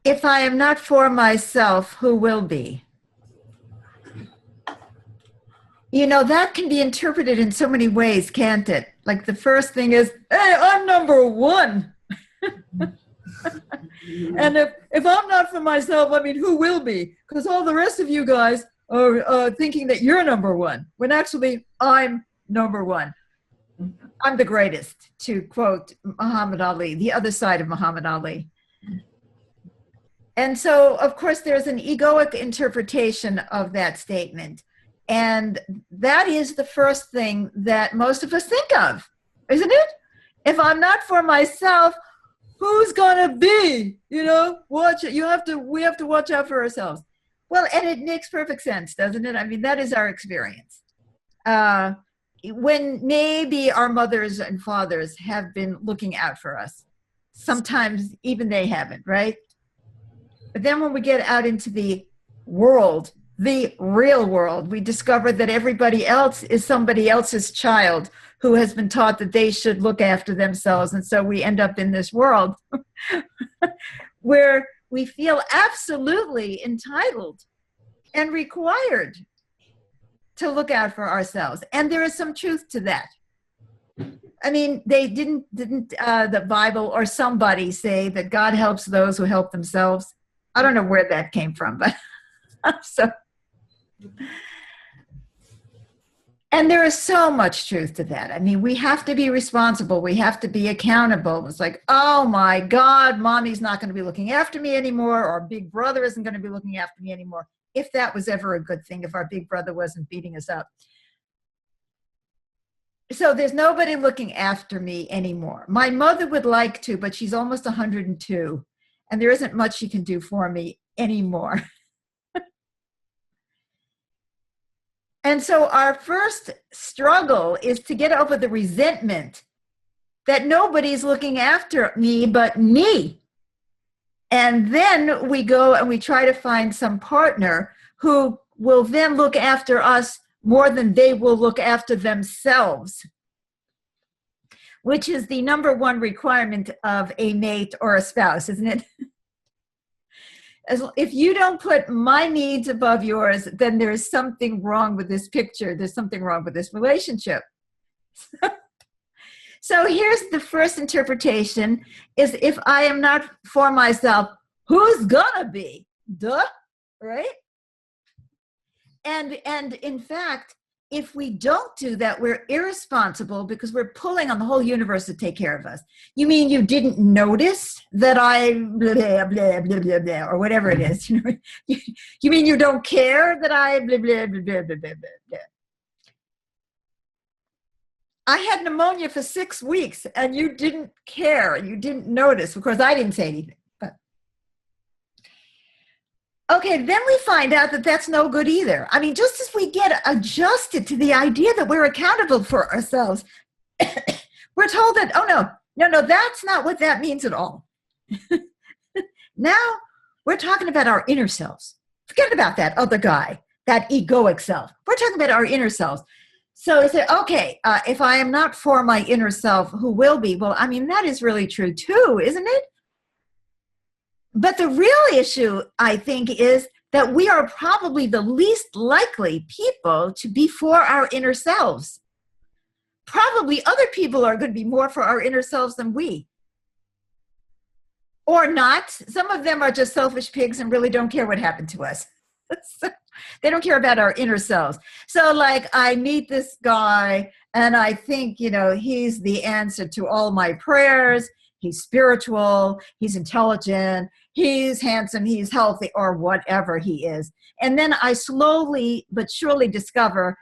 If I am not for myself, who will be? You know, that can be interpreted in so many ways, can't it? Like the first thing is, hey, I'm number one. And if I'm not for myself, I mean, who will be? Because all the rest of you guys are thinking that you're number one, when actually I'm number one. I'm the greatest, to quote Muhammad Ali, the other side of Muhammad Ali. And so, of course, there's an egoic interpretation of that statement. And that is the first thing that most of us think of, isn't it? If I'm not for myself, who's gonna be? You know, watch it. We have to watch out for ourselves. Well, and it makes perfect sense, doesn't it? I mean, that is our experience. When maybe our mothers and fathers have been looking out for us, sometimes even they haven't, right? But then when we get out into the world, the real world, we discover that everybody else is somebody else's child who has been taught that they should look after themselves. And so we end up in this world where we feel absolutely entitled and required to look out for ourselves. And there is some truth to that. I mean, they didn't the Bible or somebody say that God helps those who help themselves? I don't know where that came from, but so. And there is so much truth to that. I mean, we have to be responsible. We have to be accountable. It's like, oh my God, mommy's not going to be looking after me anymore, or big brother isn't going to be looking after me anymore. If that was ever a good thing, if our big brother wasn't beating us up. So there's nobody looking after me anymore. My mother would like to, but she's almost 102, and there isn't much she can do for me anymore. And so our first struggle is to get over the resentment that nobody's looking after me but me. And then we go and we try to find some partner who will then look after us more than they will look after themselves, which is the number one requirement of a mate or a spouse, isn't it? If you don't put my needs above yours, then there's something wrong with this picture. There's something wrong with this relationship. So here's the first interpretation is, if I am not for myself, who's gonna be? Duh, right? And in fact, if we don't do that, we're irresponsible because we're pulling on the whole universe to take care of us. You mean you didn't notice that I blah, blah, blah, blah, blah, blah, or whatever it is? You know, you mean you don't care that I blah, blah, blah, blah, blah, blah, blah. I had pneumonia for 6 weeks and you didn't care. You didn't notice. Of course, I didn't say anything. But okay, then we find out that that's no good either. I mean, just as we get adjusted to the idea that we're accountable for ourselves, we're told that, oh, no, that's not what that means at all. Now we're talking about our inner selves. Forget about that other guy, that egoic self. We're talking about our inner selves. So I said, okay, if I am not for my inner self, who will be? Well, I mean, that is really true too, isn't it? But the real issue, I think, is that we are probably the least likely people to be for our inner selves. Probably other people are going to be more for our inner selves than we. Or not. Some of them are just selfish pigs and really don't care what happened to us. They don't care about our inner selves. So like I meet this guy and I think, you know, he's the answer to all my prayers. He's spiritual, he's intelligent, he's handsome, he's healthy, or whatever he is. And then I slowly but surely discover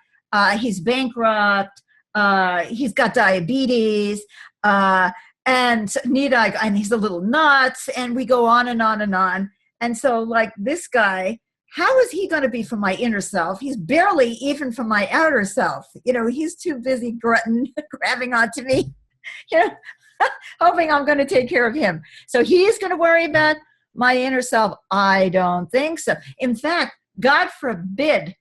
he's bankrupt, he's got diabetes, and he's a little nuts, and we go on and on and on. And so like this guy, how is he going to be for my inner self? He's barely even for my outer self. You know, he's too busy grabbing onto me, you know, hoping I'm going to take care of him. So he's going to worry about my inner self. I don't think so. In fact, God forbid,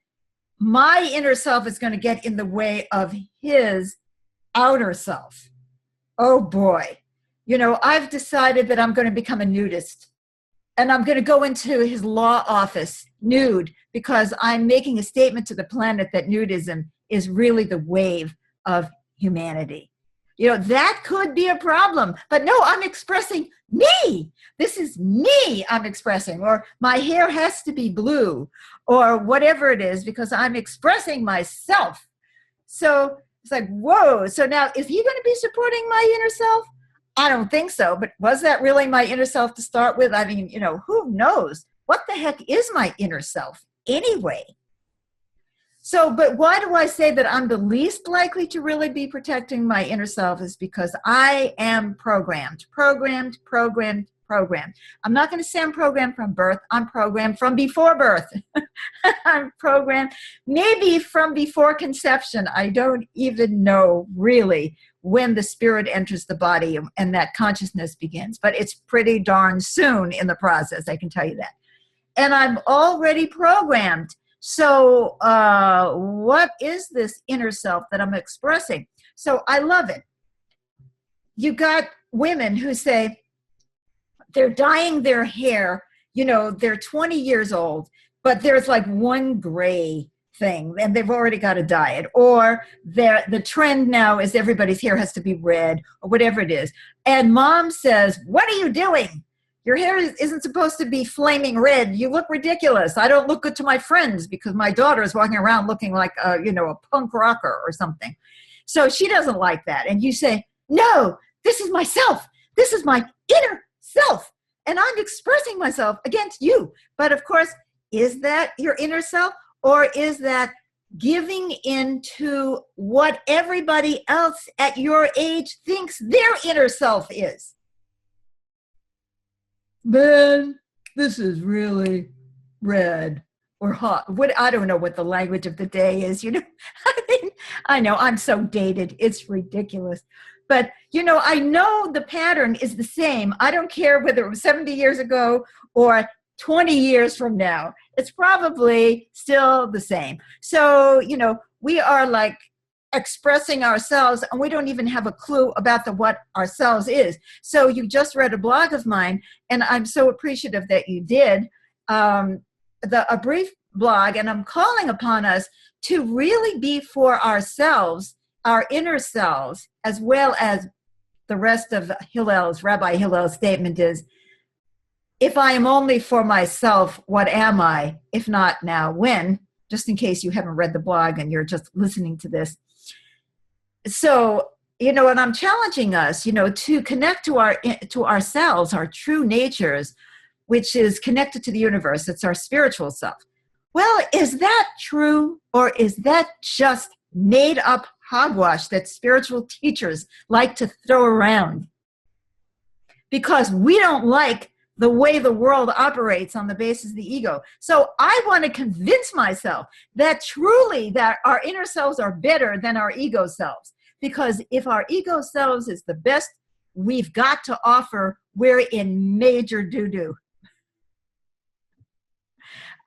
my inner self is going to get in the way of his outer self. Oh boy. You know, I've decided that I'm going to become a nudist. and I'm going to go into his law office nude because I'm making a statement to the planet that nudism is really the wave of humanity. That could be a problem. But no, I'm expressing me. This is me I'm expressing. Or my hair has to be blue or whatever it is because I'm expressing myself. So it's like, whoa. So now, is he going to be supporting my inner self? I don't think so. But was that really my inner self to start with? I mean, who knows? What the heck is my inner self anyway? So, but why do I say that I'm the least likely to really be protecting my inner self is because I am programmed. I'm not going to say I'm programmed from birth. I'm programmed from before birth. I'm programmed maybe from before conception. I don't even know really when the spirit enters the body and that consciousness begins. But it's pretty darn soon in the process, I can tell you that. And I'm already programmed. So what is this inner self that I'm expressing? So I love it. You got women who say they're dyeing their hair, they're 20 years old, but there's like one gray thing and they've already got to dye it. Or the trend now is everybody's hair has to be red or whatever it is. And mom says, what are you doing? Your hair isn't supposed to be flaming red. You look ridiculous. I don't look good to my friends because my daughter is walking around looking like a punk rocker or something. So she doesn't like that. And you say, no, this is myself. This is my inner self. And I'm expressing myself against you. But of course, is that your inner self? Or is that giving into what everybody else at your age thinks their inner self is? Man, this is really red or hot. I don't know what the language of the day is, I know I'm so dated. It's ridiculous. But, I know the pattern is the same. I don't care whether it was 70 years ago or 20 years from now. It's probably still the same. So, we are like expressing ourselves and we don't even have a clue about what ourselves is. So you just read a blog of mine and I'm so appreciative that you did a brief blog, and I'm calling upon us to really be for ourselves, our inner selves, as well as the rest of Rabbi Hillel's statement is, if I am only for myself, what am I? If not now, when? Just in case you haven't read the blog and you're just listening to this. So, and I'm challenging us, to connect to ourselves, our true natures, which is connected to the universe. It's our spiritual self. Well, is that true, or is that just made up hogwash that spiritual teachers like to throw around? Because we don't like the way the world operates on the basis of the ego. So I want to convince myself that truly that our inner selves are better than our ego selves. Because if our ego selves is the best we've got to offer, we're in major doo-doo.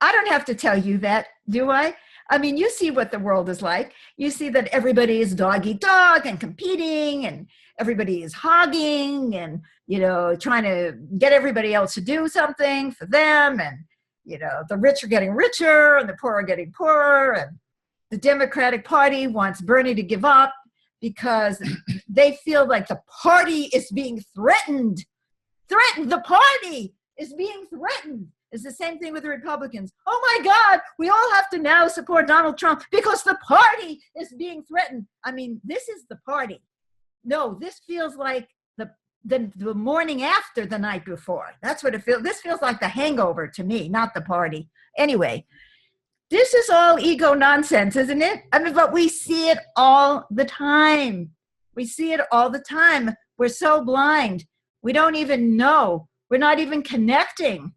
I don't have to tell you that, do I? I mean, you see what the world is like. You see that everybody is dog-eat-dog and competing, and everybody is hogging and, trying to get everybody else to do something for them. And, the rich are getting richer and the poor are getting poorer. And the Democratic Party wants Bernie to give up because they feel like the party is being threatened. The party is being threatened. It's the same thing with the Republicans. Oh my God, we all have to now support Donald Trump because the party is being threatened. I mean, this is the party. No, this feels like the morning after the night before. That's what it feels. This feels like the hangover to me, not the party. Anyway, this is all ego nonsense, isn't it? I mean, but we see it all the time. We see it all the time. We're so blind. We don't even know. We're not even connecting.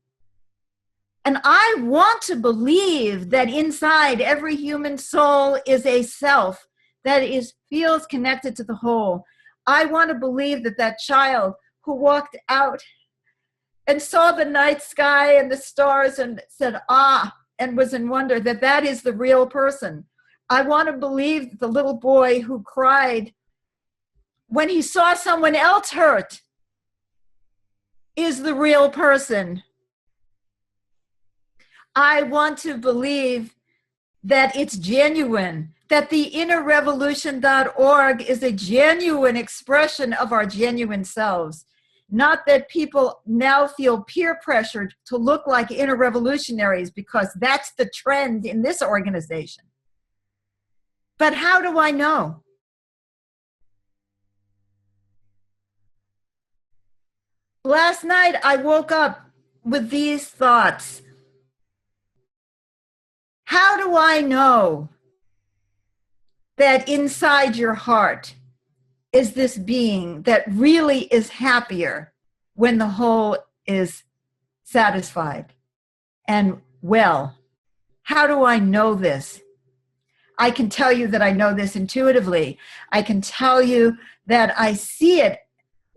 And I want to believe that inside every human soul is a self that feels connected to the whole. I want to believe that child who walked out and saw the night sky and the stars and said, ah, and was in wonder, that is the real person. I want to believe that the little boy who cried when he saw someone else hurt is the real person. I want to believe that it's genuine, that the innerrevolution.org is a genuine expression of our genuine selves. Not that people now feel peer pressured to look like inner revolutionaries because that's the trend in this organization. But how do I know? Last night I woke up with these thoughts. How do I know that inside your heart is this being that really is happier when the whole is satisfied and well? How do I know this? I can tell you that I know this intuitively. I can tell you that I see it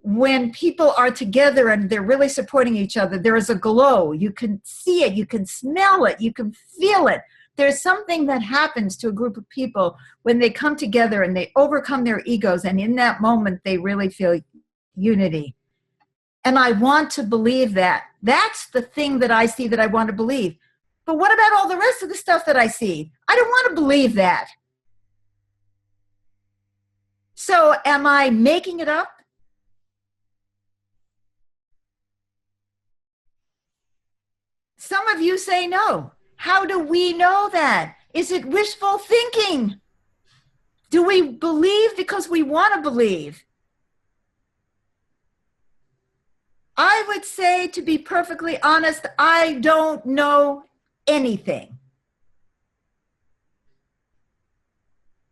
when people are together and they're really supporting each other. There is a glow. You can see it. You can smell it. You can feel it. There's something that happens to a group of people when they come together and they overcome their egos, and in that moment they really feel unity. And I want to believe that. That's the thing that I see that I want to believe. But what about all the rest of the stuff that I see? I don't want to believe that. So am I making it up? Some of you say no. How do we know that? Is it wishful thinking? Do we believe because we want to believe? I would say, to be perfectly honest, I don't know anything.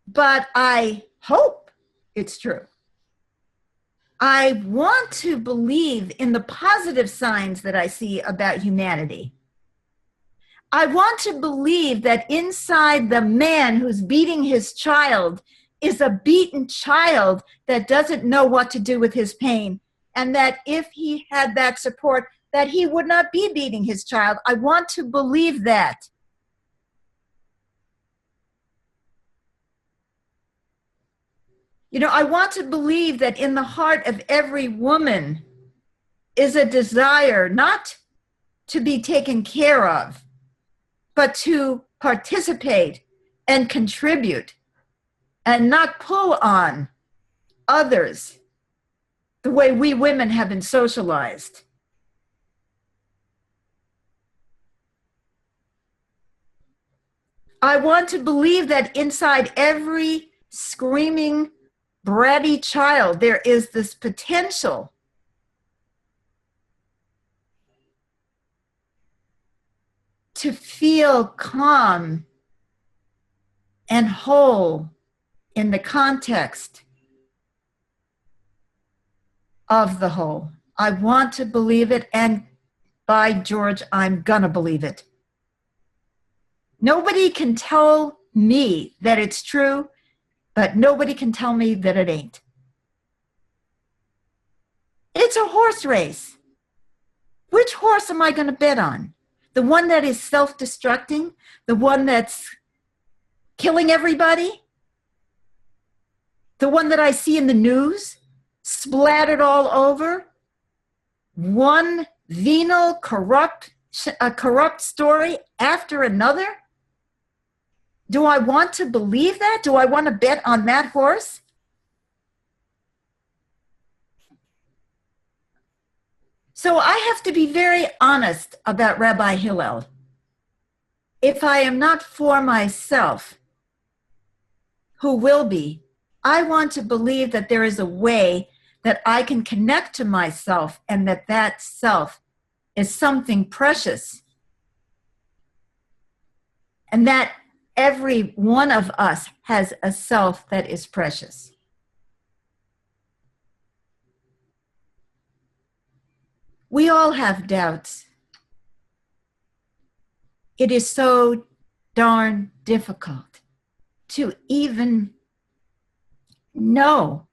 But I hope it's true. I want to believe in the positive signs that I see about humanity. I want to believe that inside the man who's beating his child is a beaten child that doesn't know what to do with his pain, and that if he had that support, that he would not be beating his child. I want to believe that. You know, I want to believe that in the heart of every woman is a desire not to be taken care of, but to participate and contribute and not pull on others the way we women have been socialized. I want to believe that inside every screaming, bratty child, there is this potential to feel calm and whole in the context of the whole. I want to believe it, and by George, I'm gonna believe it. Nobody can tell me that it's true, but nobody can tell me that it ain't. It's a horse race. Which horse am I gonna bet on? The one that is self-destructing? The one that's killing everybody? The one that I see in the news, splattered all over? One venal, corrupt story after another? Do I want to believe that? Do I want to bet on that horse? So I have to be very honest about Rabbi Hillel. If I am not for myself, who will be, I want to believe that there is a way that I can connect to myself, and that that self is something precious. And that every one of us has a self that is precious. We all have doubts. It is so darn difficult to even know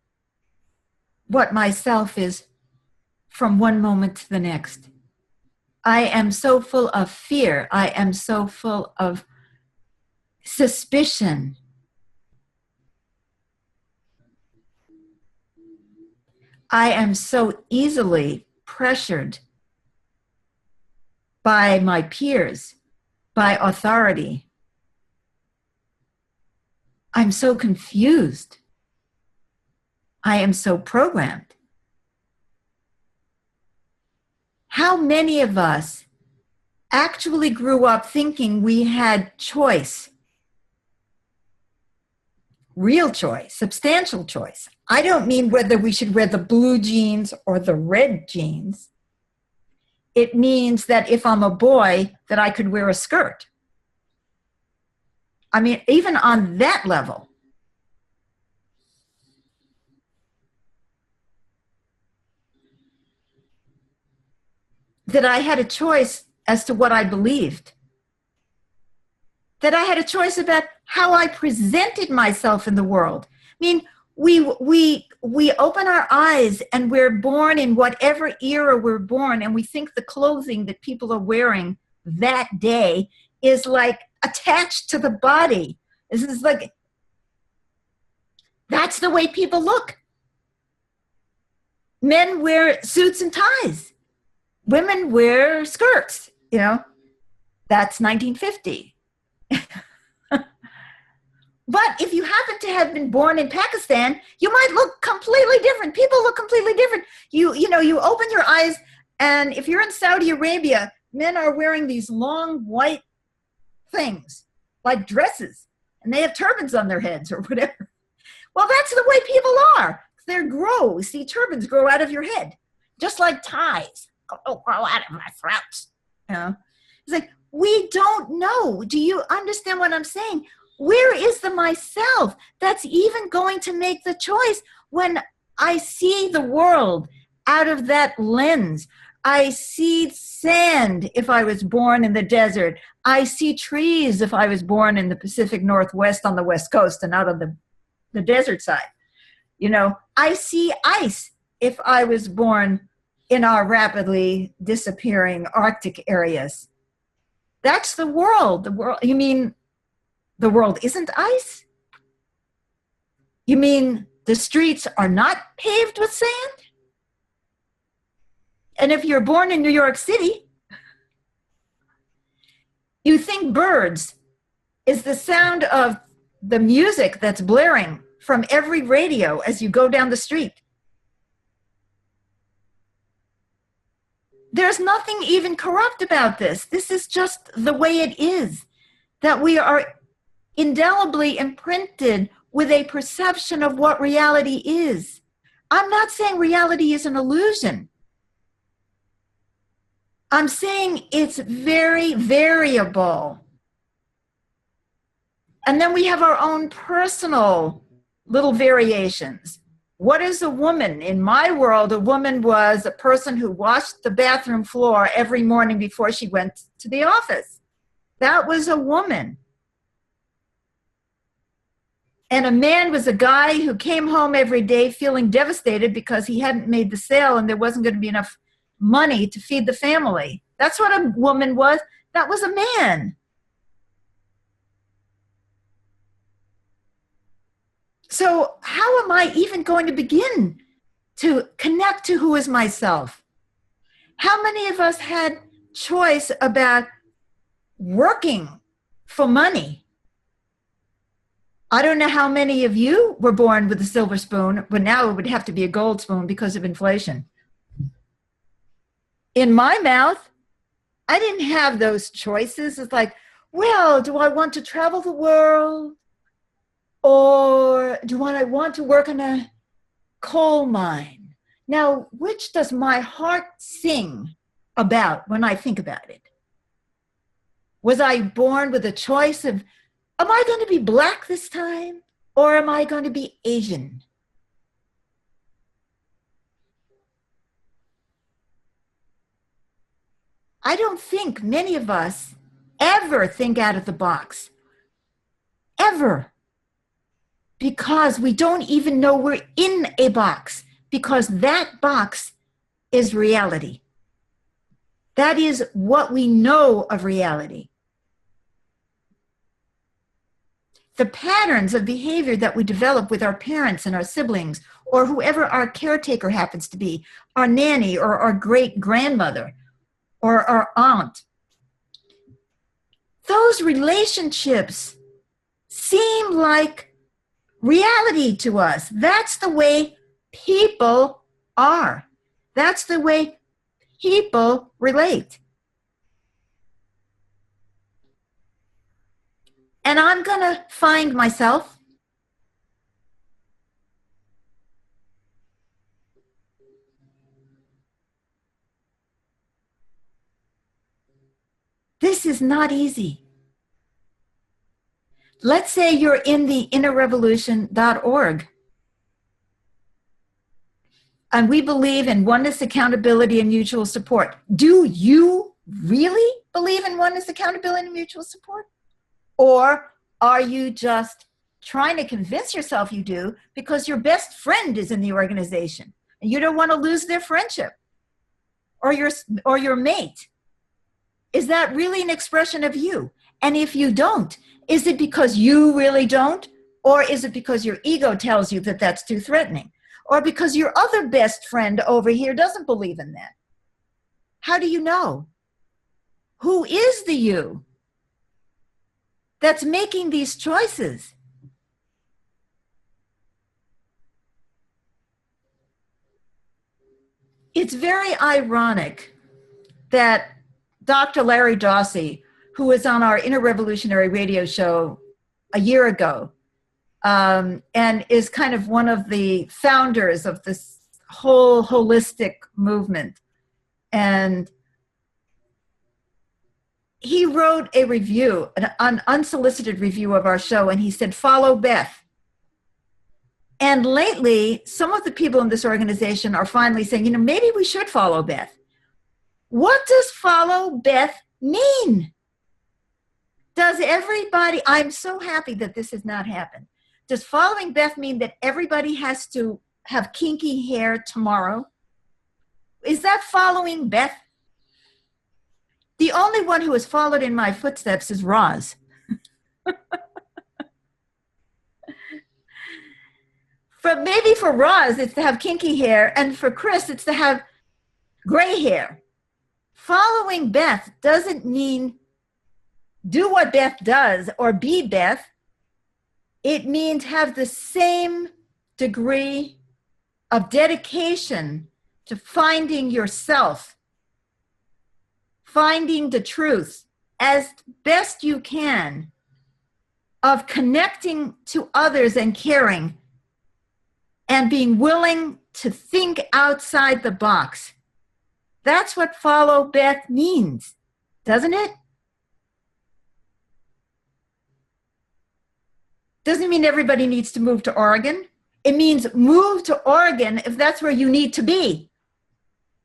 what myself is from one moment to the next. I am so full of fear. I am so full of suspicion. I am so easily pressured by my peers, by authority. I'm so confused. I am so programmed. How many of us actually grew up thinking we had choice? Real choice, substantial choice. I don't mean whether we should wear the blue jeans or the red jeans. It means that if I'm a boy, that I could wear a skirt. I mean, even on that level. That I had a choice as to what I believed. That I had a choice about how I presented myself in the world. I mean, we open our eyes and we're born in whatever era we're born, and we think the clothing that people are wearing that day is like attached to the body. This is like, that's the way people look. Men wear suits and ties. Women wear skirts, you know. That's 1950. But if you happen to have been born in Pakistan, you might look completely different. People look completely different. You know, you open your eyes, and if you're in Saudi Arabia, men are wearing these long white things, like dresses, and they have turbans on their heads or whatever. Well, that's the way people are. See, turbans grow out of your head, just like ties grow out of my throat. You know? It's like, we don't know. Do you understand what I'm saying? Where is the myself that's even going to make the choice when I see the world out of that lens? I see sand if I was born in the desert. I see trees if I was born in the Pacific Northwest on the West Coast and not on the desert side. You know, I see ice if I was born in our rapidly disappearing Arctic areas. That's the world. The world, you mean the world isn't ice? You mean the streets are not paved with sand? And if you're born in New York City, you think birds is the sound of the music that's blaring from every radio as you go down the street. There's nothing even corrupt about this. This is just the way it is, that we are indelibly imprinted with a perception of what reality is. I'm not saying reality is an illusion. I'm saying it's very variable. And then we have our own personal little variations. What is a woman? In my world, a woman was a person who washed the bathroom floor every morning before she went to the office. That was a woman. And a man was a guy who came home every day feeling devastated because he hadn't made the sale and there wasn't going to be enough money to feed the family. That's what a woman was. That was a man. So how am I even going to begin to connect to who is myself? How many of us had choice about working for money? I don't know how many of you were born with a silver spoon, but now it would have to be a gold spoon because of inflation. In my mouth, I didn't have those choices. It's like, well, do I want to travel the world? Or do I want to work in a coal mine? Now, which does my heart sing about when I think about it? Was I born with a choice of, am I going to be black this time? Or am I going to be Asian? I don't think many of us ever think out of the box. Ever. Because we don't even know we're in a box, because that box is reality. That is what we know of reality. The patterns of behavior that we develop with our parents and our siblings, or whoever our caretaker happens to be, our nanny or our great grandmother or our aunt, those relationships seem like reality to us. That's the way people are. That's the way people relate. And I'm going to find myself this is not easy. Let's say you're in the innerrevolution.org. And we believe in oneness, accountability, and mutual support. Do you really believe in oneness, accountability, and mutual support? Or are you just trying to convince yourself you do because your best friend is in the organization and you don't want to lose their friendship or your mate? Is that really an expression of you? And if you don't, is it because you really don't? Or is it because your ego tells you that that's too threatening? Or because your other best friend over here doesn't believe in that? How do you know? Who is the you that's making these choices? It's very ironic that Dr. Larry Dawsey, who was on our Inner Revolutionary radio show a year ago, and is kind of one of the founders of this whole holistic movement. And he wrote a review, an unsolicited review of our show, and he said, follow Beth. And lately, some of the people in this organization are finally saying, maybe we should follow Beth. What does follow Beth mean? Does everybody, I'm so happy that this has not happened. Does following Beth mean that everybody has to have kinky hair tomorrow? Is that following Beth? The only one who has followed in my footsteps is Roz. Maybe for Roz, it's to have kinky hair, and for Chris, it's to have gray hair. Following Beth doesn't mean do what Beth does or be Beth. It means have the same degree of dedication to finding yourself, finding the truth as best you can, of connecting to others and caring, and being willing to think outside the box. That's what follow Beth means, doesn't it? Doesn't mean everybody needs to move to Oregon. It means move to Oregon if that's where you need to be.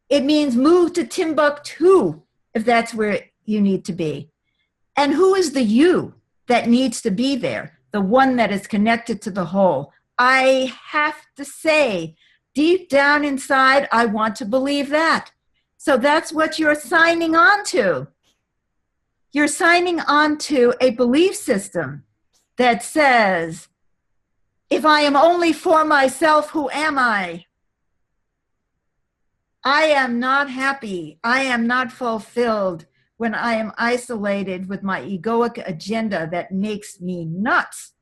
It means move to Timbuktu if that's where you need to be. And who is the you that needs to be there? The one that is connected to the whole. I have to say, deep down inside, I want to believe that. So that's what you're signing on to. You're signing on to a belief system that says, if I am only for myself, who am I? I am not happy. I am not fulfilled when I am isolated with my egoic agenda that makes me nuts.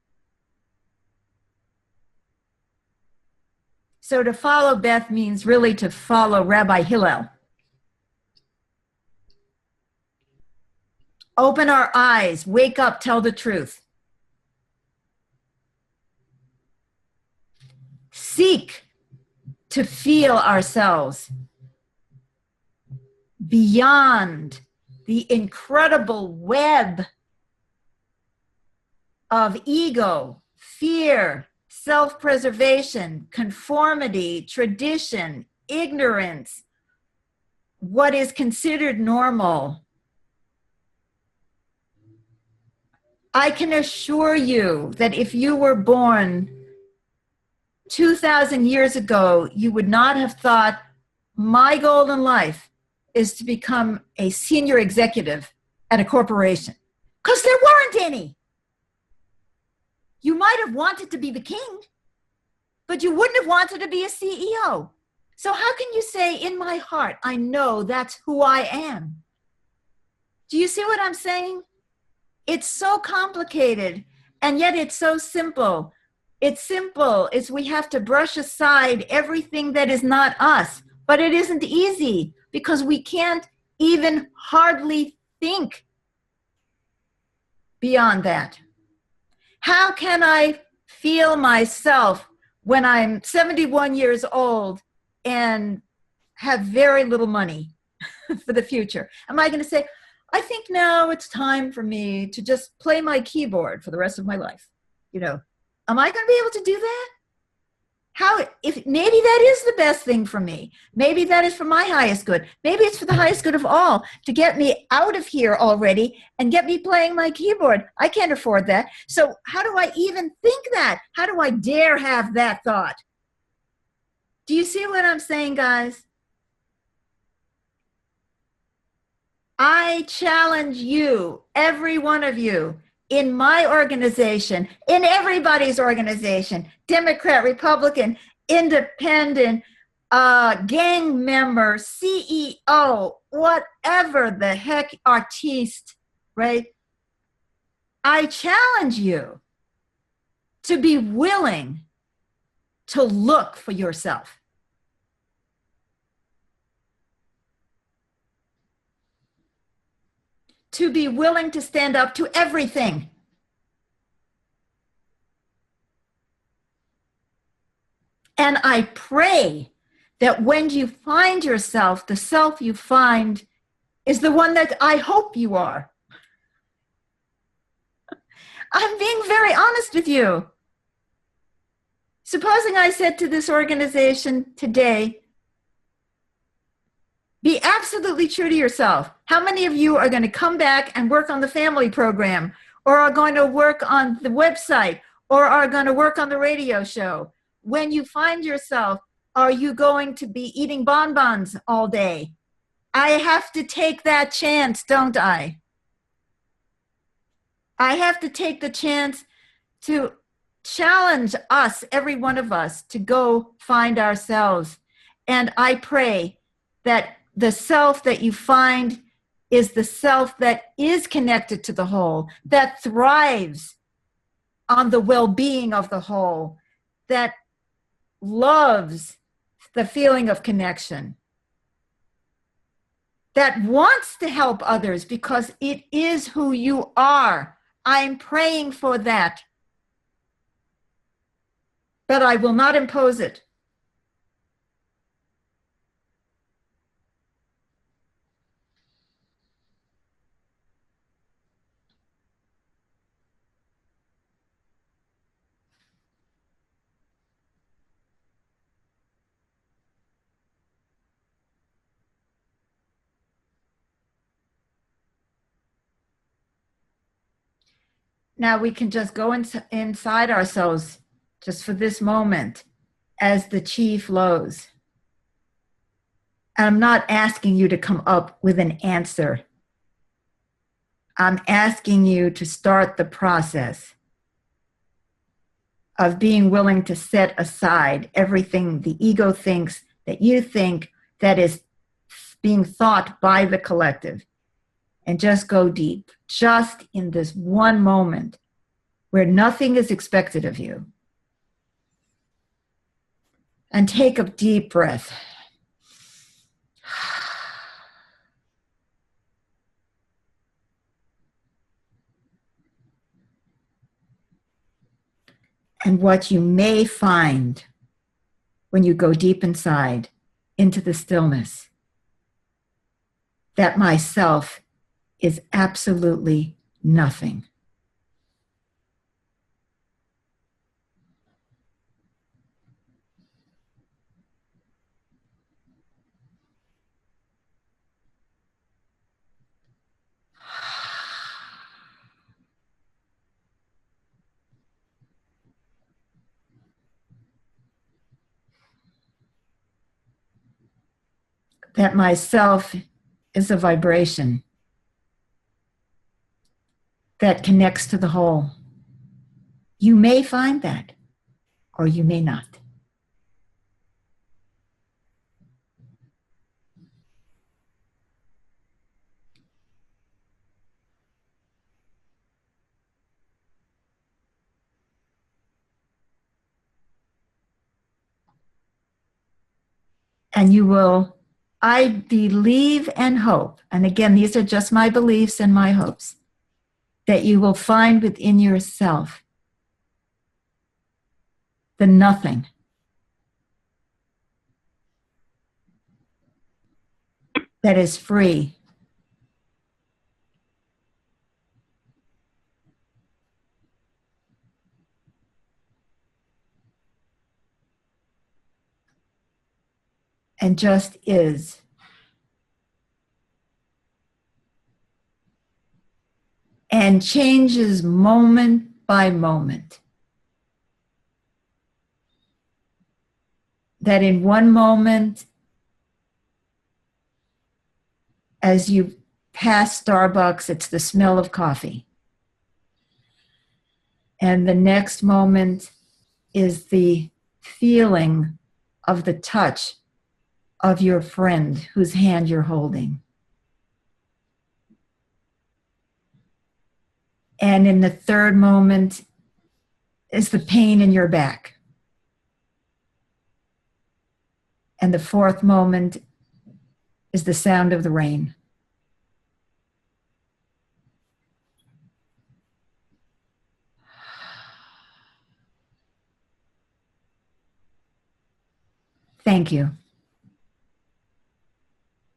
So to follow Beth means really to follow Rabbi Hillel. Open our eyes, wake up, tell the truth. Seek to feel ourselves beyond the incredible web of ego, fear, self-preservation, conformity, tradition, ignorance, what is considered normal. I can assure you that if you were born 2,000 years ago, you would not have thought, my goal in life is to become a senior executive at a corporation. Because there weren't any. You might have wanted to be the king, but you wouldn't have wanted to be a CEO. So how can you say, in my heart, I know that's who I am? Do you see what I'm saying? It's so complicated, and yet it's so simple. It's simple. It's we have to brush aside everything that is not us. But it isn't easy because we can't even hardly think beyond that. How can I feel myself when I'm 71 years old and have very little money for the future? Am I going to say, I think now it's time for me to just play my keyboard for the rest of my life? You know, am I going to be able to do that? How, if maybe that is the best thing for me. Maybe that is for my highest good. Maybe it's for the highest good of all to get me out of here already and get me playing my keyboard. I can't afford that. So how do I even think that? How do I dare have that thought? Do you see what I'm saying, guys? I challenge you, every one of you, in my organization, in everybody's organization, Democrat, Republican, independent, gang member, CEO, whatever the heck, artiste, right? I challenge you to be willing to look for yourself. To be willing to stand up to everything. And I pray that when you find yourself, the self you find is the one that I hope you are. I'm being very honest with you. Supposing I said to this organization today, be absolutely true to yourself. How many of you are going to come back and work on the family program, or are going to work on the website, or are going to work on the radio show? When you find yourself, are you going to be eating bonbons all day? I have to take that chance, don't I? I have to take the chance to challenge us, every one of us, to go find ourselves. And I pray that the self that you find is the self that is connected to the whole, that thrives on the well-being of the whole, that loves the feeling of connection, that wants to help others because it is who you are. I'm praying for that. But I will not impose it. Now we can just go inside ourselves just for this moment as the chi flows. And I'm not asking you to come up with an answer. I'm asking you to start the process of being willing to set aside everything the ego thinks that you think that is being thought by the collective, and just go deep, just in this one moment where nothing is expected of you. And take a deep breath. And what you may find when you go deep inside into the stillness, that myself is absolutely nothing. That myself is a vibration that connects to the whole. You may find that, or you may not. And you will, I believe and hope, and again, these are just my beliefs and my hopes, that you will find within yourself the nothing that is free. And just is. And changes moment by moment. That in one moment, as you pass Starbucks, it's the smell of coffee. And the next moment is the feeling of the touch of your friend whose hand you're holding. And in the third moment is the pain in your back. And the fourth moment is the sound of the rain. Thank you.